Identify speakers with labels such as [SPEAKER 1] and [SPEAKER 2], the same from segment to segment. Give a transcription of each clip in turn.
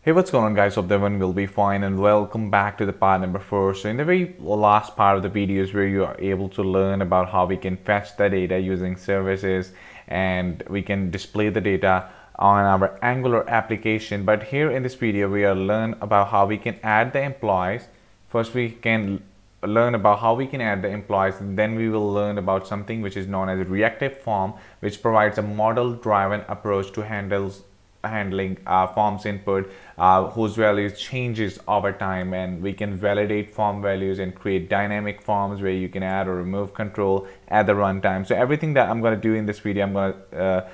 [SPEAKER 1] Hey, what's going on, guys? Hope everyone will be fine, and welcome back to the part number 4. So in the very last part of the video is where you are able to learn about how we can fetch the data using services, and we can display the data on our Angular application. But here in this video we are learn about how we can add the employees. First we can learn about how we can add the employees, and then we will learn about something which is known as a reactive form, which provides a model driven approach to handling forms input whose values changes over time, and we can validate form values and create dynamic forms where you can add or remove control at the runtime. So everything that I'm going to do in this video, I'm going to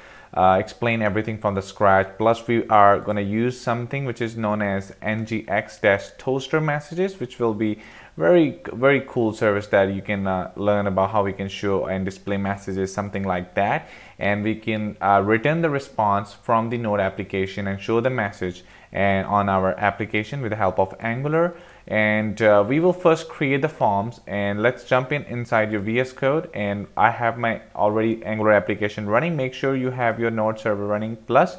[SPEAKER 1] explain everything from the scratch. Plus we are going to use something which is known as ngx-toaster messages, which will be very cool service that you can learn about how we can show and display messages, something like that, and we can return the response from the node application and show the message and on our application with the help of Angular. And we will first create the forms, and let's jump inside your VS Code. And I have my already Angular application running. Make sure you have your node server running plus.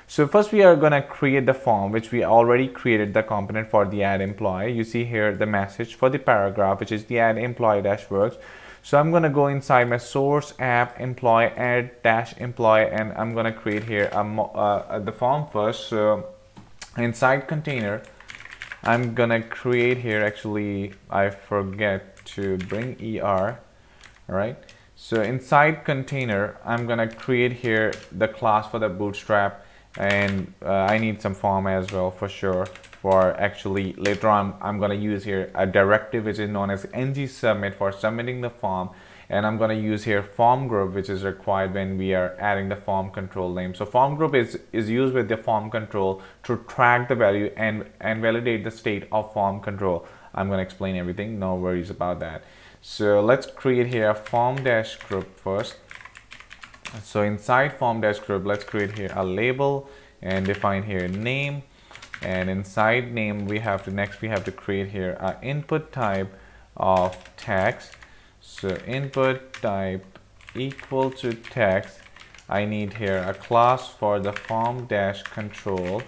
[SPEAKER 1] So first we are going to create the form, which we already created the component for the add employee. You see here the message for the paragraph, which is the add employee dash works. So I'm going to go inside my source app employee add dash employee, and I'm going to create here the form first. So inside container, I'm going to create here, actually I forget to bring ER, all right? So inside container, I'm going to create here the class for the bootstrap, and I need some form as well for sure. For actually later on I'm going to use here a directive which is known as ng submit for submitting the form, and I'm going to use here form group, which is required when we are adding the form control name. So form group is used with the form control to track the value and validate the state of form control. I'm going to explain everything, no worries about that. So let's create here a form dash group first. So inside form dash group, let's create here a label and define here name, and inside name we have to create here an input type of text. So input type equal to text. I need here a class for the form dash control,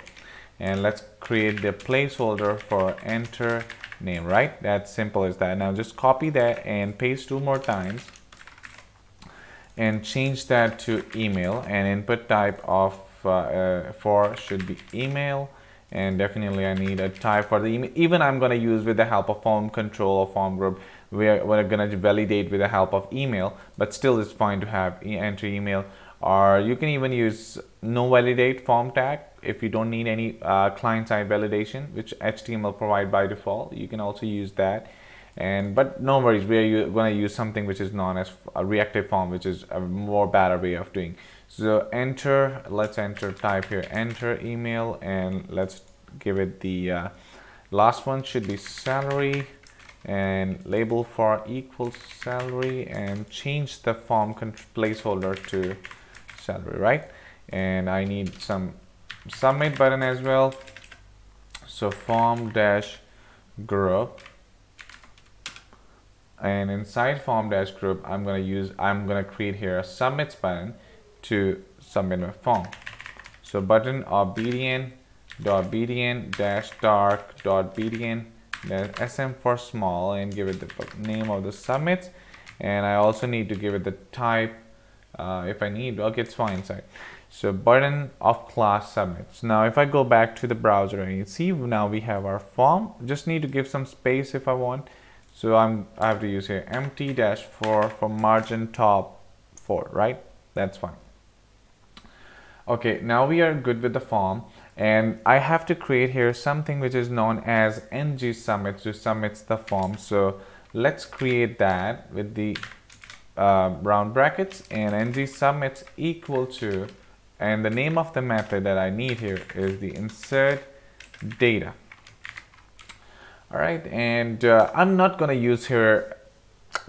[SPEAKER 1] and let's create the placeholder for enter name, right? That's simple as that. Now just copy that and paste 2 more times and change that to email, and input type of for should be email, and definitely I need a type for the email. Even I'm going to use with the help of form control or form group, we're going to validate with the help of email, but still it's fine to have enter email, or you can even use no validate form tag if you don't need any client-side validation, which HTML provide by default. You can also use that. But no worries, we are going to use something which is known as a reactive form, which is a more better way of doing. So enter, let's enter type here enter email, and let's give it the last one should be salary, and label for equals salary, and change the form placeholder to salary, right? And I need some submit button as well. So form dash group, and inside form dash group I'm going to create here a submits button to submit my form. So button obedient dash dark bdn sm for small, and give it the name of the submits, and I also need to give it the type if I need. Okay, it's fine inside. So button of class submits. Now if I go back to the browser, and you see now we have our form. Just need to give some space if I want. So I have to use here empty dash 4 for margin top 4, right? That's fine. Okay, now we are good with the form, and I have to create here something which is known as ng submit to submits the form. So let's create that with the round brackets, and ng submits equal to, and the name of the method that I need here is the insert data. All right, and I'm not going to use here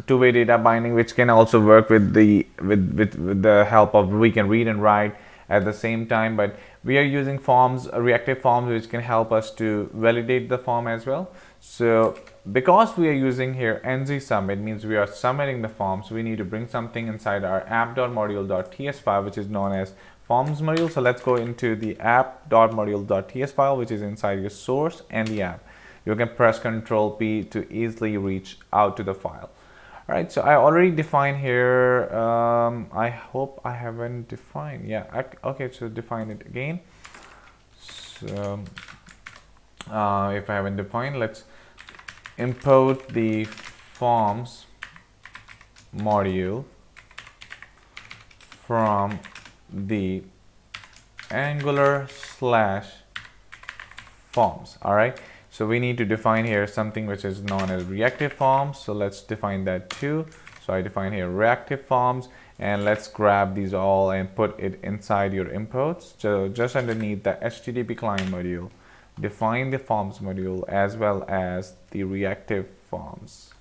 [SPEAKER 1] two-way data binding, which can also work with the help of we can read and write at the same time, but we are using forms, reactive forms, which can help us to validate the form as well. So because we are using here ng submit, means we are submitting the form, so we need to bring something inside our app.module.ts file, which is known as forms module. So let's go into the app.module.ts file, which is inside your source and the app. You can press Ctrl P to easily reach out to the file. All right, so I already defined here. I hope I haven't defined. Yeah, okay, so define it again. So if I haven't defined, let's import the forms module from the Angular/forms. All right, so we need to define here something which is known as reactive forms. So let's define that too. So I define here reactive forms, and let's grab these all and put it inside your imports. So just underneath the HTTP client module, define the forms module as well as the reactive forms.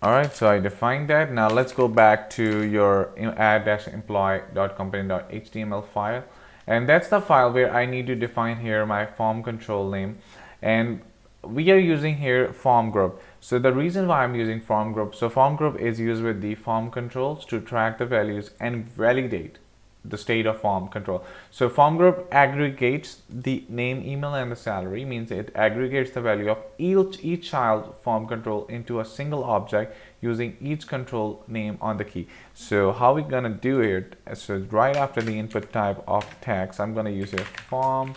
[SPEAKER 1] All right, so I defined that. Now let's go back to your add-employee.component.html file. And that's the file where I need to define here my form control name. And we are using here form group. So the reason why I'm using form group, so form group is used with the form controls to track the values and validate the state of form control. So form group aggregates the name, email, and the salary, means it aggregates the value of each child form control into a single object using each control name on the key. So how we gonna do it? So right after the input type of text, I'm gonna use a form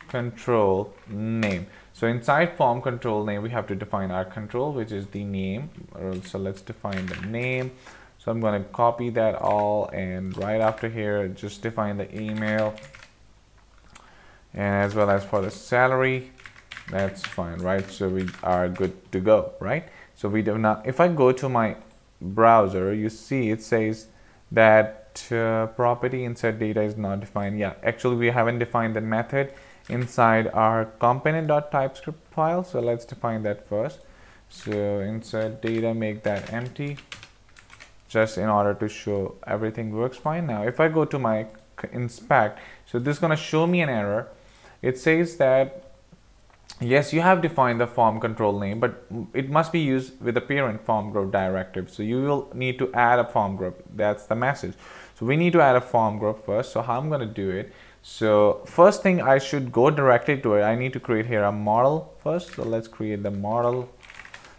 [SPEAKER 1] control name. So inside form control name, we have to define our control, which is the name. So let's define the name. So I'm going to copy that all, and right after here, just define the email, and as well as for the salary. That's fine, right? So we are good to go, right? So we do not, if I go to my browser, you see it says that property insert data is not defined. Yeah, actually we haven't defined the method inside our component.typescript file. So let's define that first. So insert data, make that empty, just in order to show everything works fine. Now if I go to my inspect, so this is going to show me an error. It says that yes, you have defined the form control name, but it must be used with the parent form group directive. So you will need to add a form group. That's the message. So we need to add a form group first. So how I'm going to do it? So first thing, I should go directly to it. I need to create here a model first. So let's create the model.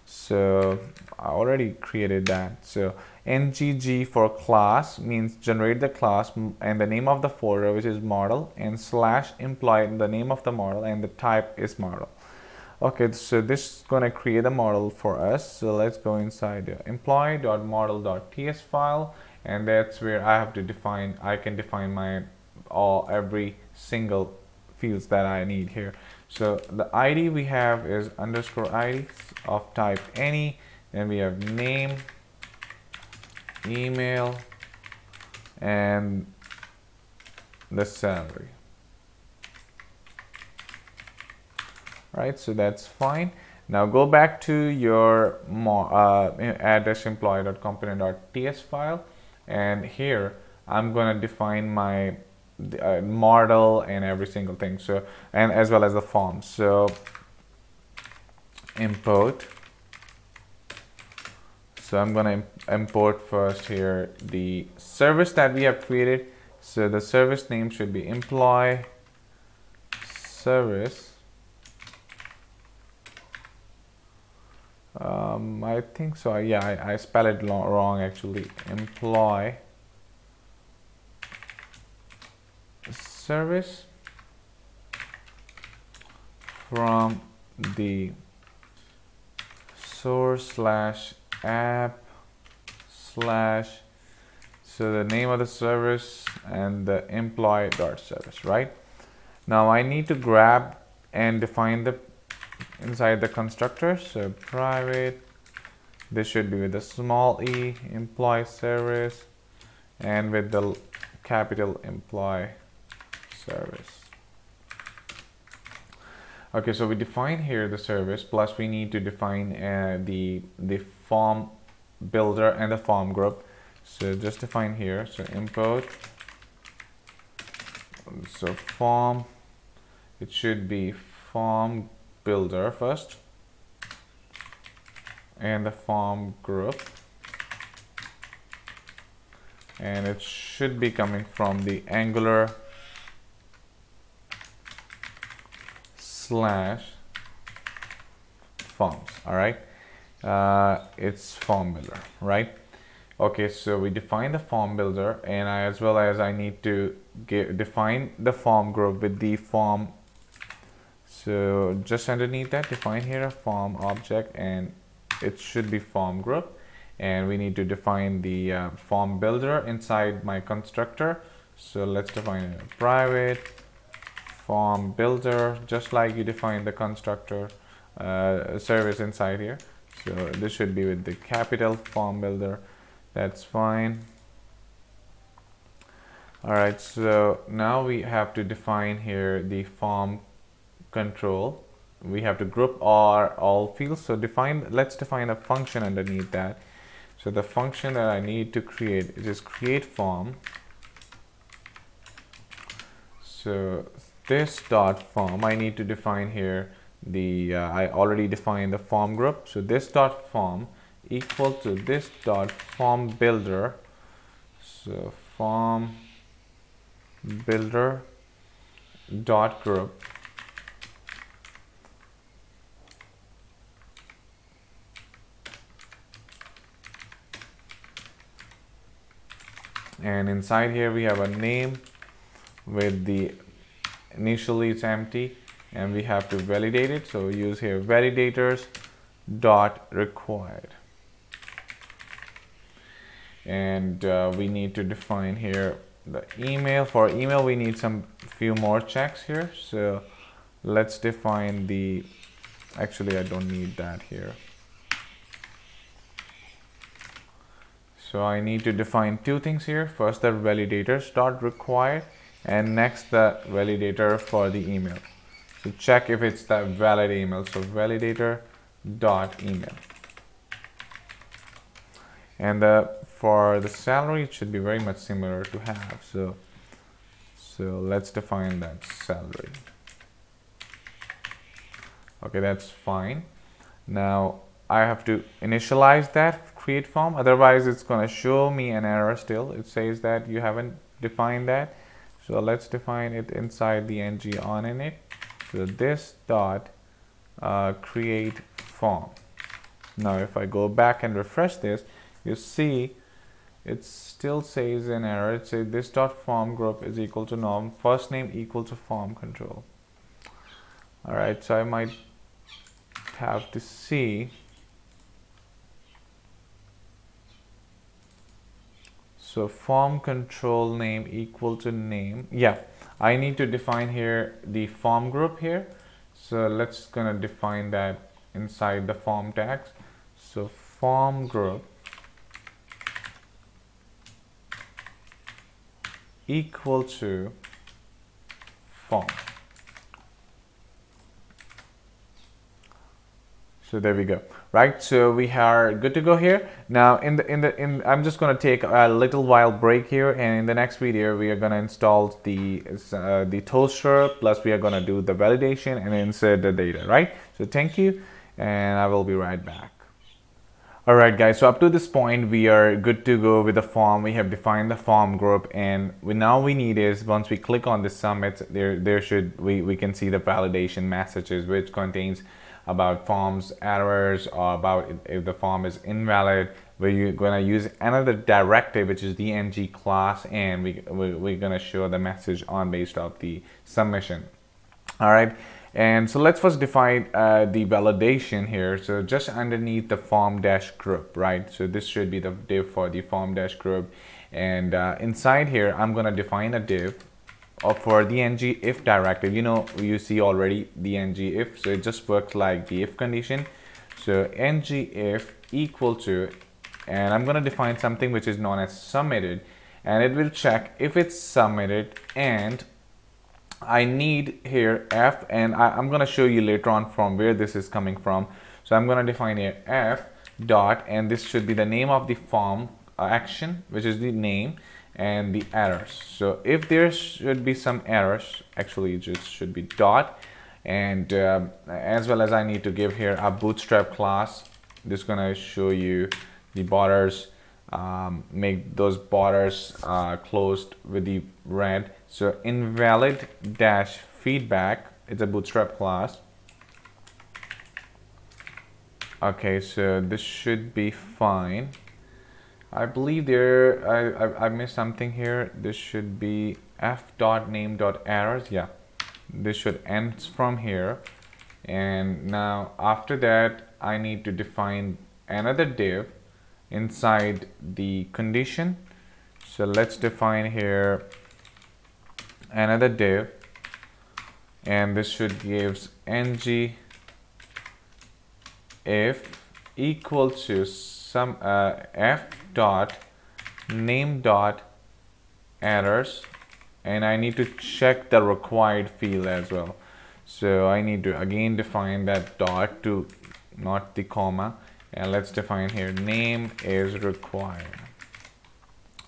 [SPEAKER 1] So I already created that. So ngg for class means generate the class and the name of the folder, which is model, and /employee, the name of the model, and the type is model. Okay, so this is going to create a model for us. So let's go inside the employee.model.ts file, and that's where I have to define, I can define my every single fields that I need here. So the ID we have is _ID of type any, then we have name, email, and the salary. Right, so that's fine. Now go back to your add-employee.component.ts file, and here I'm going to define my model and every single thing, so, and as well as the form. So import, so I'm going to import first here the service that we have created. So the service name should be employee service. I think so. Yeah, I spelled it wrong actually. Employee service from the source/app/ so the name of the service and the employee.service. Right now I need to grab and define the inside the constructor. So private, this should be with the small e, employee service, and with the capital employee service. Okay, so we define here the service, plus we need to define the form builder and the form group. So just define here, so import, so form, it should be form builder first, and the form group, and it should be coming from the Angular /forms. All right, it's form builder, right? Okay, so we define the form builder, and as well as I need to define the form group with the form. So just underneath that, define here a form object, and it should be form group. And we need to define the form builder inside my constructor. So let's define a private form builder, just like you define the constructor service inside here. So this should be with the capital form builder. That's fine. All right, so now we have to define here the form control. We have to group all fields. So let's define a function underneath that. So the function that I need to create is create form. So this dot form, I need to define here the I already defined the form group. So this dot form equal to this dot form builder. So form builder dot group, and inside here we have a name with the initially it's empty, and we have to validate it. So we use here validators dot required, and we need to define here the email. For email we need some few more checks here. So let's define the, actually I don't need that here. So I need to define two things here. First the validators dot required, and next the validator for the email. So check if it's the valid email. So validator dot email, and for the salary it should be very much similar to have. So let's define that salary. Okay, that's fine. Now I have to initialize that create form, otherwise it's going to show me an error still. It says that you haven't defined that. So let's define it inside the ng on init. So this dot create form. Now if I go back and refresh this, you see it still says an error. It says this dot form group is equal to norm first name equal to form control. All right, so I might have to see. So form control name equal to name. Yeah, I need to define here the form group here. So let's gonna define that inside the form tags. So form group equal to form. So there we go, right? So we are good to go here. Now I'm just going to take a little while break here, and in the next video we are going to install the toaster, plus we are going to do the validation and insert the data, right? So thank you, and I will be right back. Alright guys, so up to this point we are good to go with the form. We have defined the form group, and now we need is once we click on the submit, we can see the validation messages which contains about forms errors, or about if the form is invalid. We're gonna use another directive which is the ng class, and we're gonna show the message on based off the submission. All right, and so let's first define the validation here. So just underneath the form dash group, right? So this should be the div for the form dash group, and inside here I'm gonna define a div for the ng if directive. You see already the ng if, so it just works like the if condition. So ng if equal to, and I'm going to define something which is known as submitted, and it will check if it's submitted, and I need here f, and I'm going to show you later on from where this is coming from. So I'm going to define here f dot, and this should be the name of the form action, which is the name, and the errors. So if there should be some errors, actually it just should be dot, and as well as I need to give here a bootstrap class. This is gonna show you the borders make those borders closed with the red. So invalid dash feedback, it's a bootstrap class. Okay, so this should be fine. I believe I missed something here. This should be f.name.errors. Yeah, this should end from here. And now after that, I need to define another div inside the condition. So let's define here another div, and this should gives ng if equal to some f dot name dot errors, and I need to check the required field as well. So I need to again define that dot to not the comma, and let's define here name is required.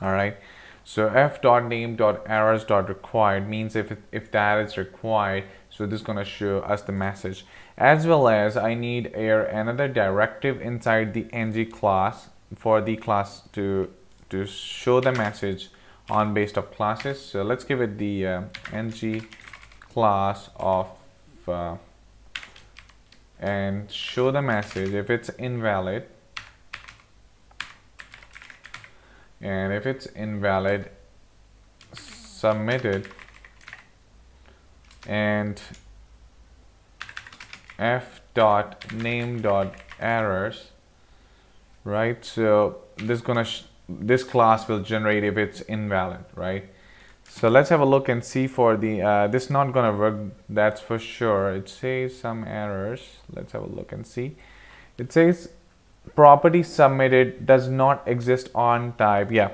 [SPEAKER 1] All right, so f dot name dot errors dot required means if that is required, so this is going to show us the message. As well as I need here another directive inside the ng class for the class to show the message on based of classes. So let's give it the ng class of and show the message if it's invalid, and if it's invalid, submitted, and f dot name dot errors, right? So this class will generate if it's invalid, right? So let's have a look and see for the this not gonna work, that's for sure. It says some errors. Let's have a look and see. It says property submitted does not exist on type. Yeah,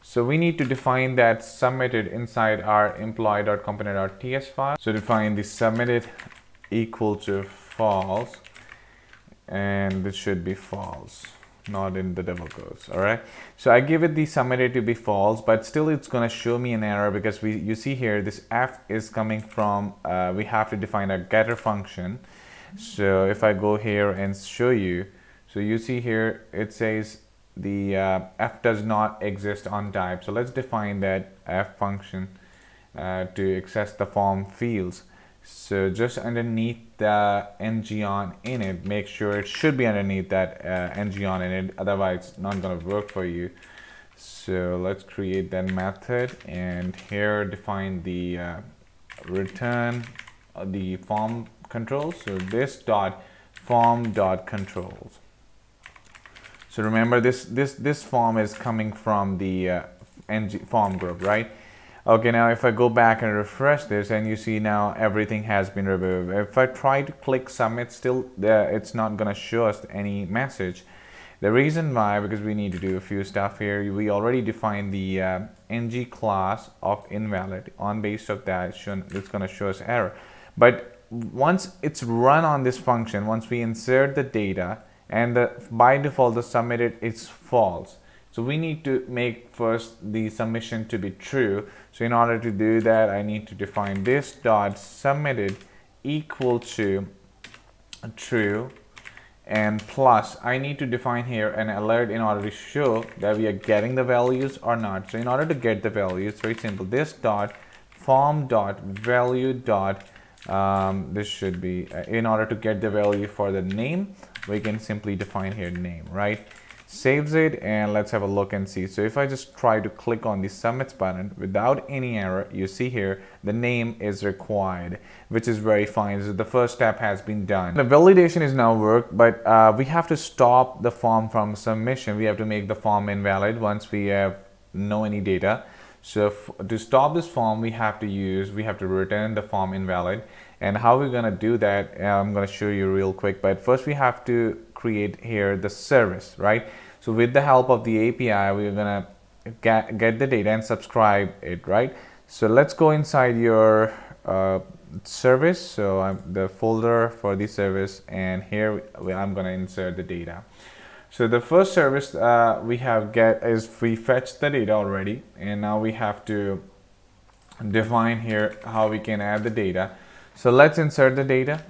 [SPEAKER 1] so we need to define that submitted inside our employee.component.ts file. So define the submitted equal to false, and this should be false, not in the double quotes. All right, so I give it the submitted to be false, but still it's going to show me an error because you see here this f is coming from we have to define a getter function. So if I go here and show you, so you see here it says the f does not exist on type. So let's define that f function to access the form fields. So just underneath the ng on in it, make sure it should be underneath that ng on in it, otherwise it's not going to work for you. So let's create that method, and here define the return the form controls. So this dot form dot controls. So remember this form is coming from the ng form group, right? Okay, now if I go back and refresh this, and you see now everything has been removed. If I try to click submit, still it's not going to show us any message. The reason why, because we need to do a few stuff here. We already defined the ng class of invalid. On base of that, it's going to show us error. But once it's run on this function, once we insert the data, and by default the submitted is false. So we need to make first the submission to be true. So in order to do that, I need to define this dot submitted equal to true, and plus I need to define here an alert in order to show that we are getting the values or not. So in order to get the values, it's very simple. This dot form dot value dot this should be in order to get the value for the name, we can simply define here name, right? Saves it, and let's have a look and see. So if I just try to click on the submits button without any error, you see here the name is required, which is very fine. So the first step has been done. The validation is now worked, but we have to stop the form from submission. We have to make the form invalid once we have no any data. So to stop this form, we have to return the form invalid. And how we're going to do that, I'm going to show you real quick. But first we have to create here the service, right? So with the help of the API, we're going to get the data and subscribe it, right? So let's go inside your service. So the folder for the service, and here I'm going to insert the data. So the first service we have get is we fetch the data already, and now we have to define here how we can add the data. So let's insert the data.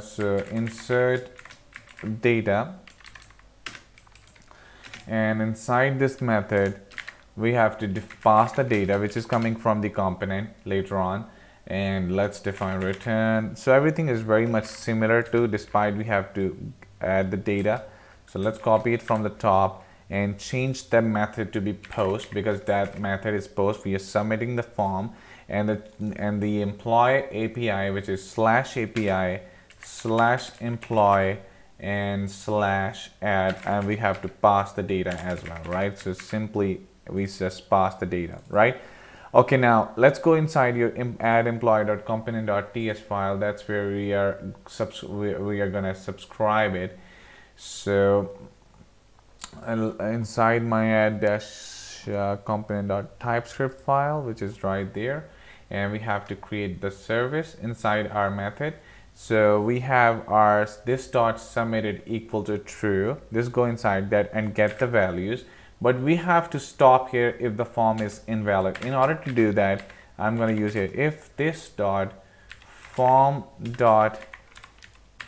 [SPEAKER 1] So insert data, and inside this method we have to pass the data which is coming from the component later on, and let's define return. So everything is very much similar to, despite we have to add the data. So let's copy it from the top and change the method to be post, because that method is post. We are submitting the form, and the employee API, which is /API /employee and /add, and we have to pass the data as well, right? So simply we just pass the data, right? Okay, now let's go inside your add employee.component.ts file. That's where we are gonna subscribe it. So inside my add-component.typescript file, which is right there, and we have to create the service inside our method. So we have our this dot submitted equal to true. This go inside that and get the values, but we have to stop here if the form is invalid. In order to do that, I'm going to use here if this dot form dot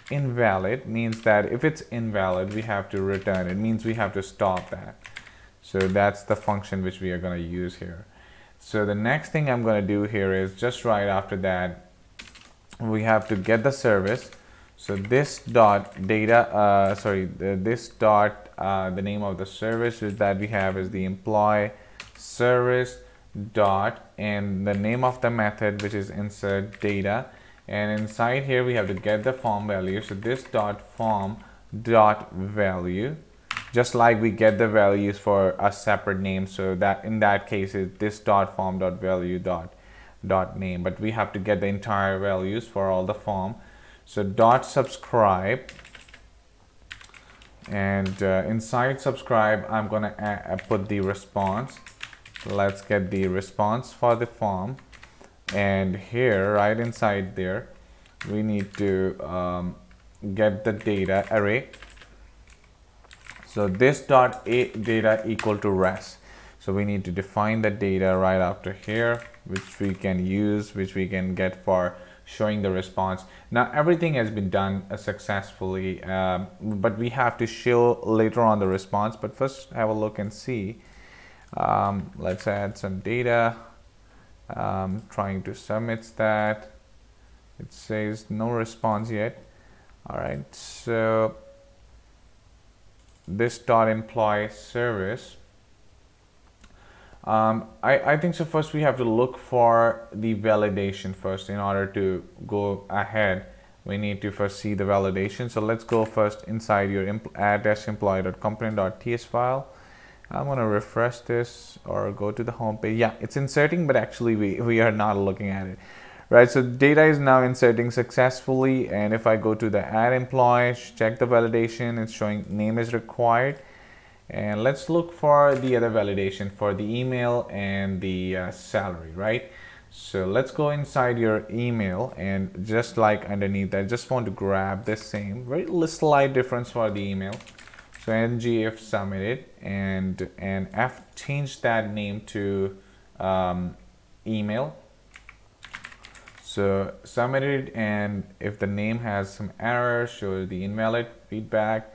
[SPEAKER 1] invalid, means that if it's invalid we have to return. It means we have to stop that. So that's the function which we are going to use here. So the next thing I'm going to do here is just right after that we have to get the service. So this dot data the name of the service that we have is the employee service dot, and the name of the method which is insert data, and inside here we have to get the form value. So this dot form dot value, just like we get the values for a separate name. So that in that case is this dot form dot value dot name, but we have to get the entire values for all the form. So dot subscribe, and inside subscribe I'm gonna put the response. Let's get the response for the form, and here right inside there we need to get the data array. So this dot data equal to res. So we need to define the data right after here, which we can use, which we can get for showing the response. Now everything has been done successfully, but we have to show later on the response. But first have a look and see. Let's add some data. Trying to submit that. It says no response yet. All right, so this dot employee service. I think so. First we have to look for the validation first. In order to go ahead, we need to first see the validation. So let's go first inside your add-employee.component.ts file. I'm going to refresh this or go to the home page. Yeah, it's inserting, but actually we are not looking at it. Right, so data is now inserting successfully, and if I go to the add employee, check the validation, it's showing name is required. And let's look for the other validation for the email and the salary, right? So let's go inside your email, and just like underneath, I just want to grab the same, very slight difference for the email. So ng if submitted, and f change that name to email. So submitted, and if the name has some error, show the invalid feedback.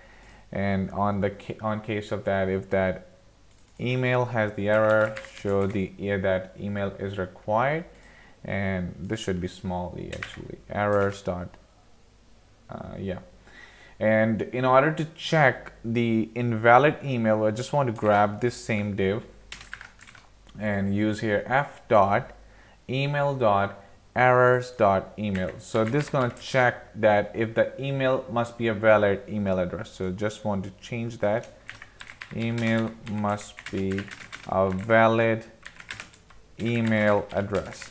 [SPEAKER 1] And on case of that, if that email has the error, show the that email is required, and this should be small e actually, errors dot yeah. And in order to check the invalid email, I just want to grab this same div and use here f dot email dot errors dot email. So this is going to check that if the email must be a valid email address. So just want to change that, email must be a valid email address.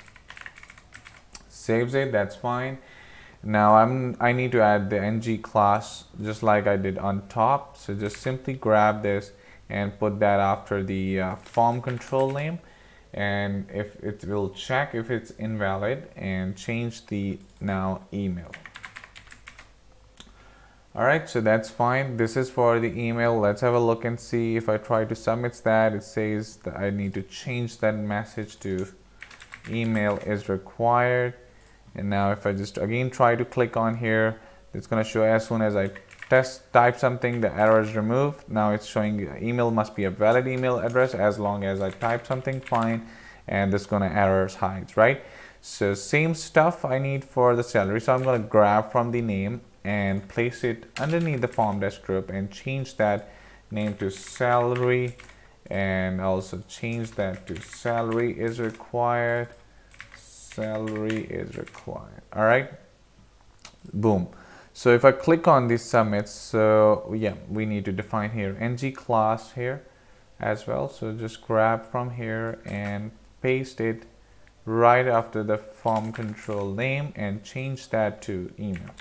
[SPEAKER 1] Saves it, that's fine. Now I need to add the ng class just like I did on top. So just simply grab this and put that after the form control name, and if it will check if it's invalid and change the now email. All right, so that's fine. This is for the email. Let's have a look and see. If I try to submit that, it says that I need to change that message to email is required. And now if I just again try to click on here, it's going to show as soon as I test type something, the error is removed. Now it's showing email must be a valid email address as long as I type something, fine, and this gonna errors hides, right? So same stuff I need for the salary. So I'm gonna grab from the name and place it underneath the form dash group and change that name to salary, and also change that to salary is required. Salary is required. All right, boom. So if I click on the submit, so yeah, we need to define here ng class here as well. So just grab from here and paste it right after the form control name and change that to email.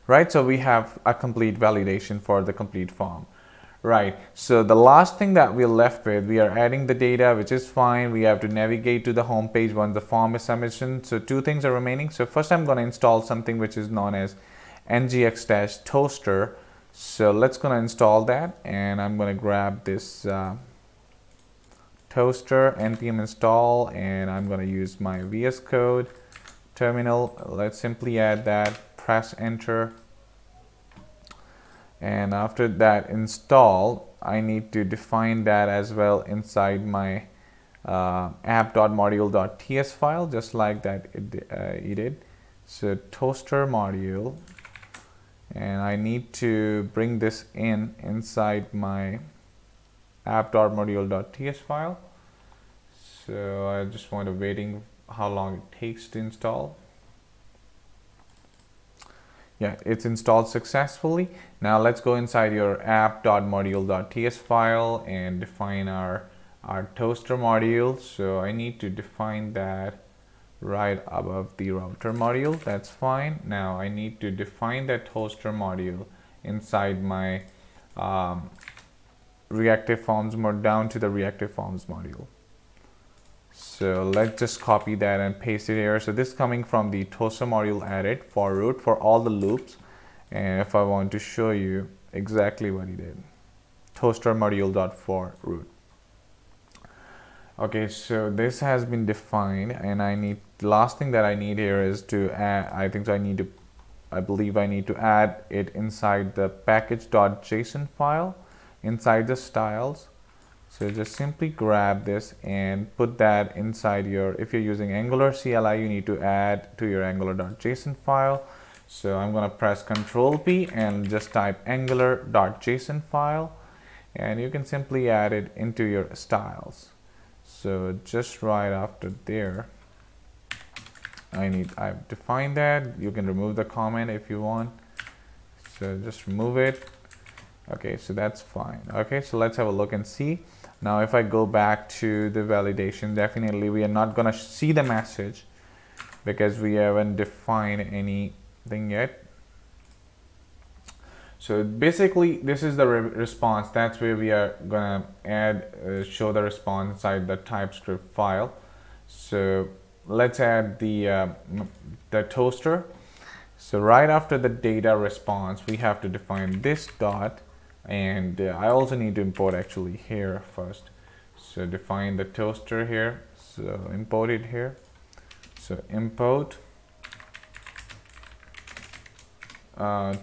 [SPEAKER 1] Right, so we have a complete validation for the complete form. Right, so the last thing that we're left with, we are adding the data, which is fine. We have to navigate to the home page once the form is submitted. So two things are remaining. So first I'm going to install something which is known as ngx-toaster. So let's going to install that, and I'm going to grab this toaster npm install, and I'm going to use my VS Code terminal. Let's simply add that, press enter, and after that install, I need to define that as well inside my app.module.ts file, just like that it did. So toaster module, and I need to bring this inside my app.module.ts file. So I just want to waiting how long it takes to install. Yeah, it's installed successfully. Now let's go inside your app.module.ts file and define our toaster module. So I need to define that right above the router module. That's fine. Now I need to define that toaster module inside my Reactive Forms more down to the Reactive Forms module. So let's just copy that and paste it here. So this is coming from the toaster module added for root for all the loops. And if I want to show you exactly what he did, toaster module.for root. Okay, so this has been defined, and I need, the last thing that I need here is to add, I believe I need to add it inside the package.json file inside the styles. So just simply grab this and put that inside your, if you're using Angular CLI, you need to add to your angular.json file. So I'm going to press Control P and just type angular.json file, and you can simply add it into your styles. So just right after there, I've defined that. You can remove the comment if you want. So just remove it. Okay, so that's fine. Okay, so let's have a look and see. Now if I go back to the validation, definitely we are not going to see the message because we haven't defined anything yet. So basically this is the response. That's where we are going to add, show the response inside the TypeScript file. So let's add the toaster. So right after the data response, we have to define this dot. And I also need to import actually here first. So define the toaster here. So import it here. So import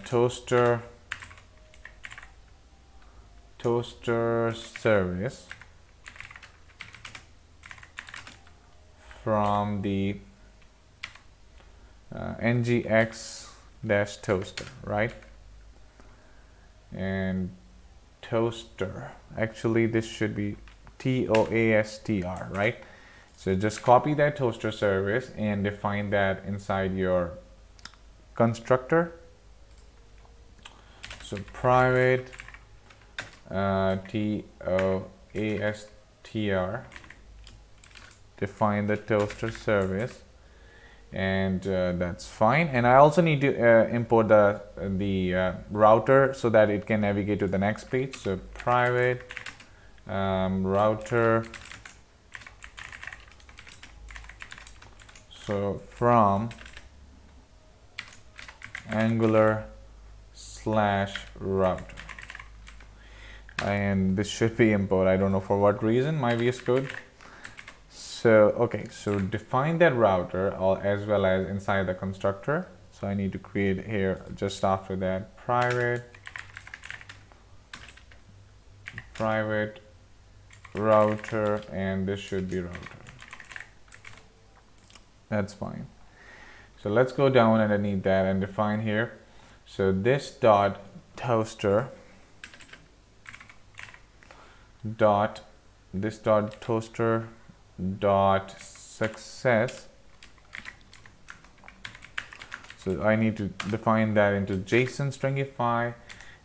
[SPEAKER 1] toaster service from the ngx-toaster, right? And toaster, actually this should be toastr, right? So just copy that toaster service and define that inside your constructor. So private toastr, define the toaster service, and that's fine. And I also need to import the router so that it can navigate to the next page. So private router, so from Angular/router, and this should be import. I don't know for what reason, my VS Code. So okay, so define that router as well as inside the constructor. So So I need to create here just after that private router, and this should be router. That's fine. So let's go down underneath that and define here. So this dot toaster dot success. So I need to define that into JSON stringify.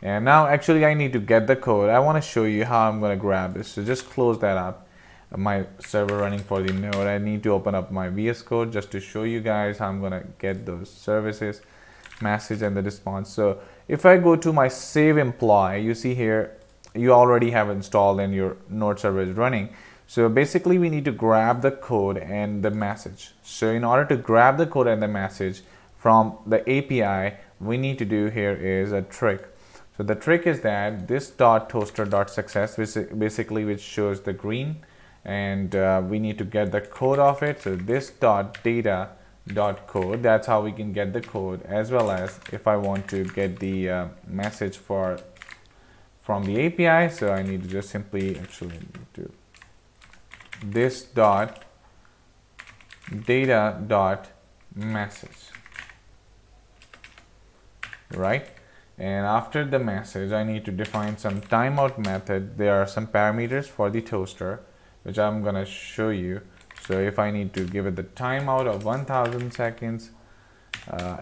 [SPEAKER 1] And now actually I need to get the code. I want to show you how I'm going to grab this. So just close that up. My server running for the node. I need to open up my VS Code just to show you guys how I'm going to get those services, message, and the response. So if I go to my save employee, you see here, you already have installed and your node server is running. So basically we need to grab the code and the message. So in order to grab the code and the message from the API, we need to do here is a trick. So the trick is that this dot toaster dot success, which shows the green, and we need to get the code of it. So this dot data dot code, that's how we can get the code, as well as if I want to get the message from the API. So I need to just simply actually do this dot data dot message, right? And after the message, I need to define some timeout method. There are some parameters for the toaster, which I'm gonna show you. So if I need to give it the timeout of 1000 seconds,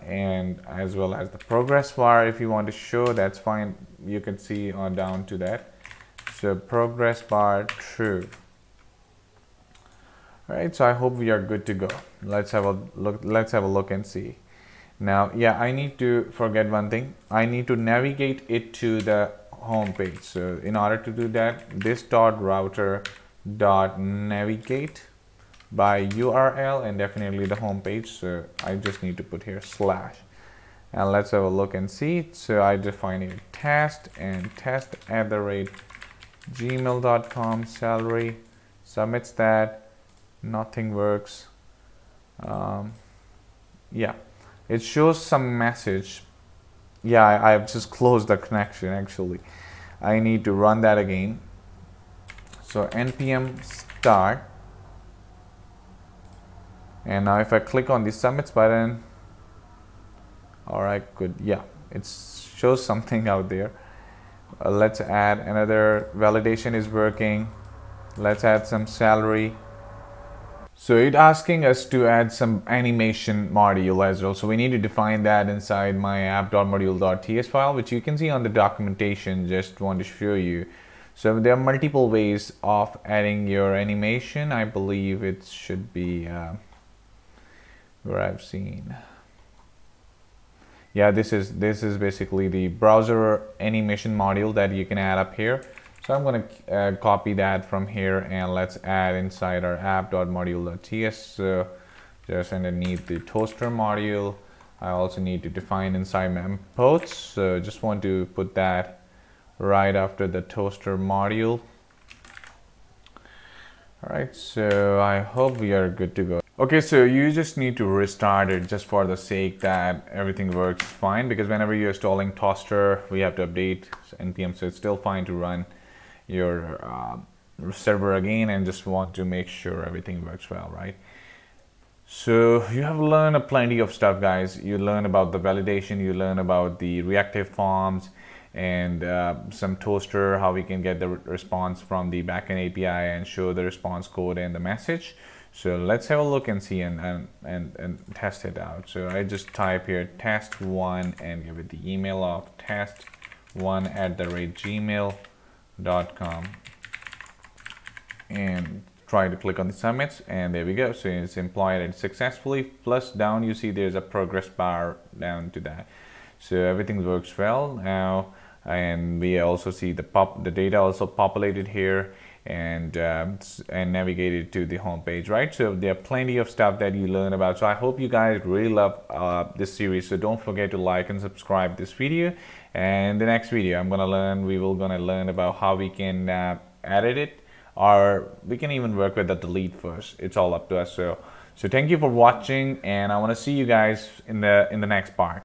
[SPEAKER 1] and as well as the progress bar, if you want to show, that's fine. You can see on down to that. So progress bar true. All right, so I hope we are good to go. Let's have a look and see. Now, yeah, I need to forget one thing. I need to navigate it to the home page. So in order to do that, this dot router dot navigate by URL and definitely the home page. So I just need to put here slash, and let's have a look and see. So I define here test and test@gmail.com salary, submits that, nothing works. Yeah. It shows some message. Yeah, I've just closed the connection actually. I need to run that again. So npm start. And now if I click on the submits button, all right, good. Yeah, it shows something out there. Let's add another validation is working. Let's add some salary. So it's asking us to add some animation module as well. So we need to define that inside my app.module.ts file, which you can see on the documentation. Just want to show you. So there are multiple ways of adding your animation. I believe it should be where I've seen. Yeah, this is basically the browser animation module that you can add up here. So I'm going to copy that from here and let's add inside our app.module.ts. So just underneath the toaster module, I also need to define inside my imports. So just want to put that right after the toaster module. All right, so I hope we are good to go. Okay, so you just need to restart it just for the sake that everything works fine, because whenever you're installing toaster, we have to update npm, so it's still fine to run your server again, and just want to make sure everything works well, right? So you have learned plenty of stuff, guys. You learn about the validation, you learn about the reactive forms, and some toaster, how we can get the response from the backend API and show the response code and the message. So let's have a look and see and test it out. So I just type here test1 and give it the email of test1@gmail.com and try to click on the submits, and there we go. So it's employed it successfully. Plus down you see there's a progress bar down to that. So everything works well now, and we also see the data also populated here and navigated to the home page, right? So there are plenty of stuff that you learn about. So I hope you guys really love this series. So don't forget to like and subscribe this video. And the next video we will gonna learn about how we can edit it, or we can even work with the delete first. It's all up to us. So So thank you for watching, and I want to see you guys in the next part.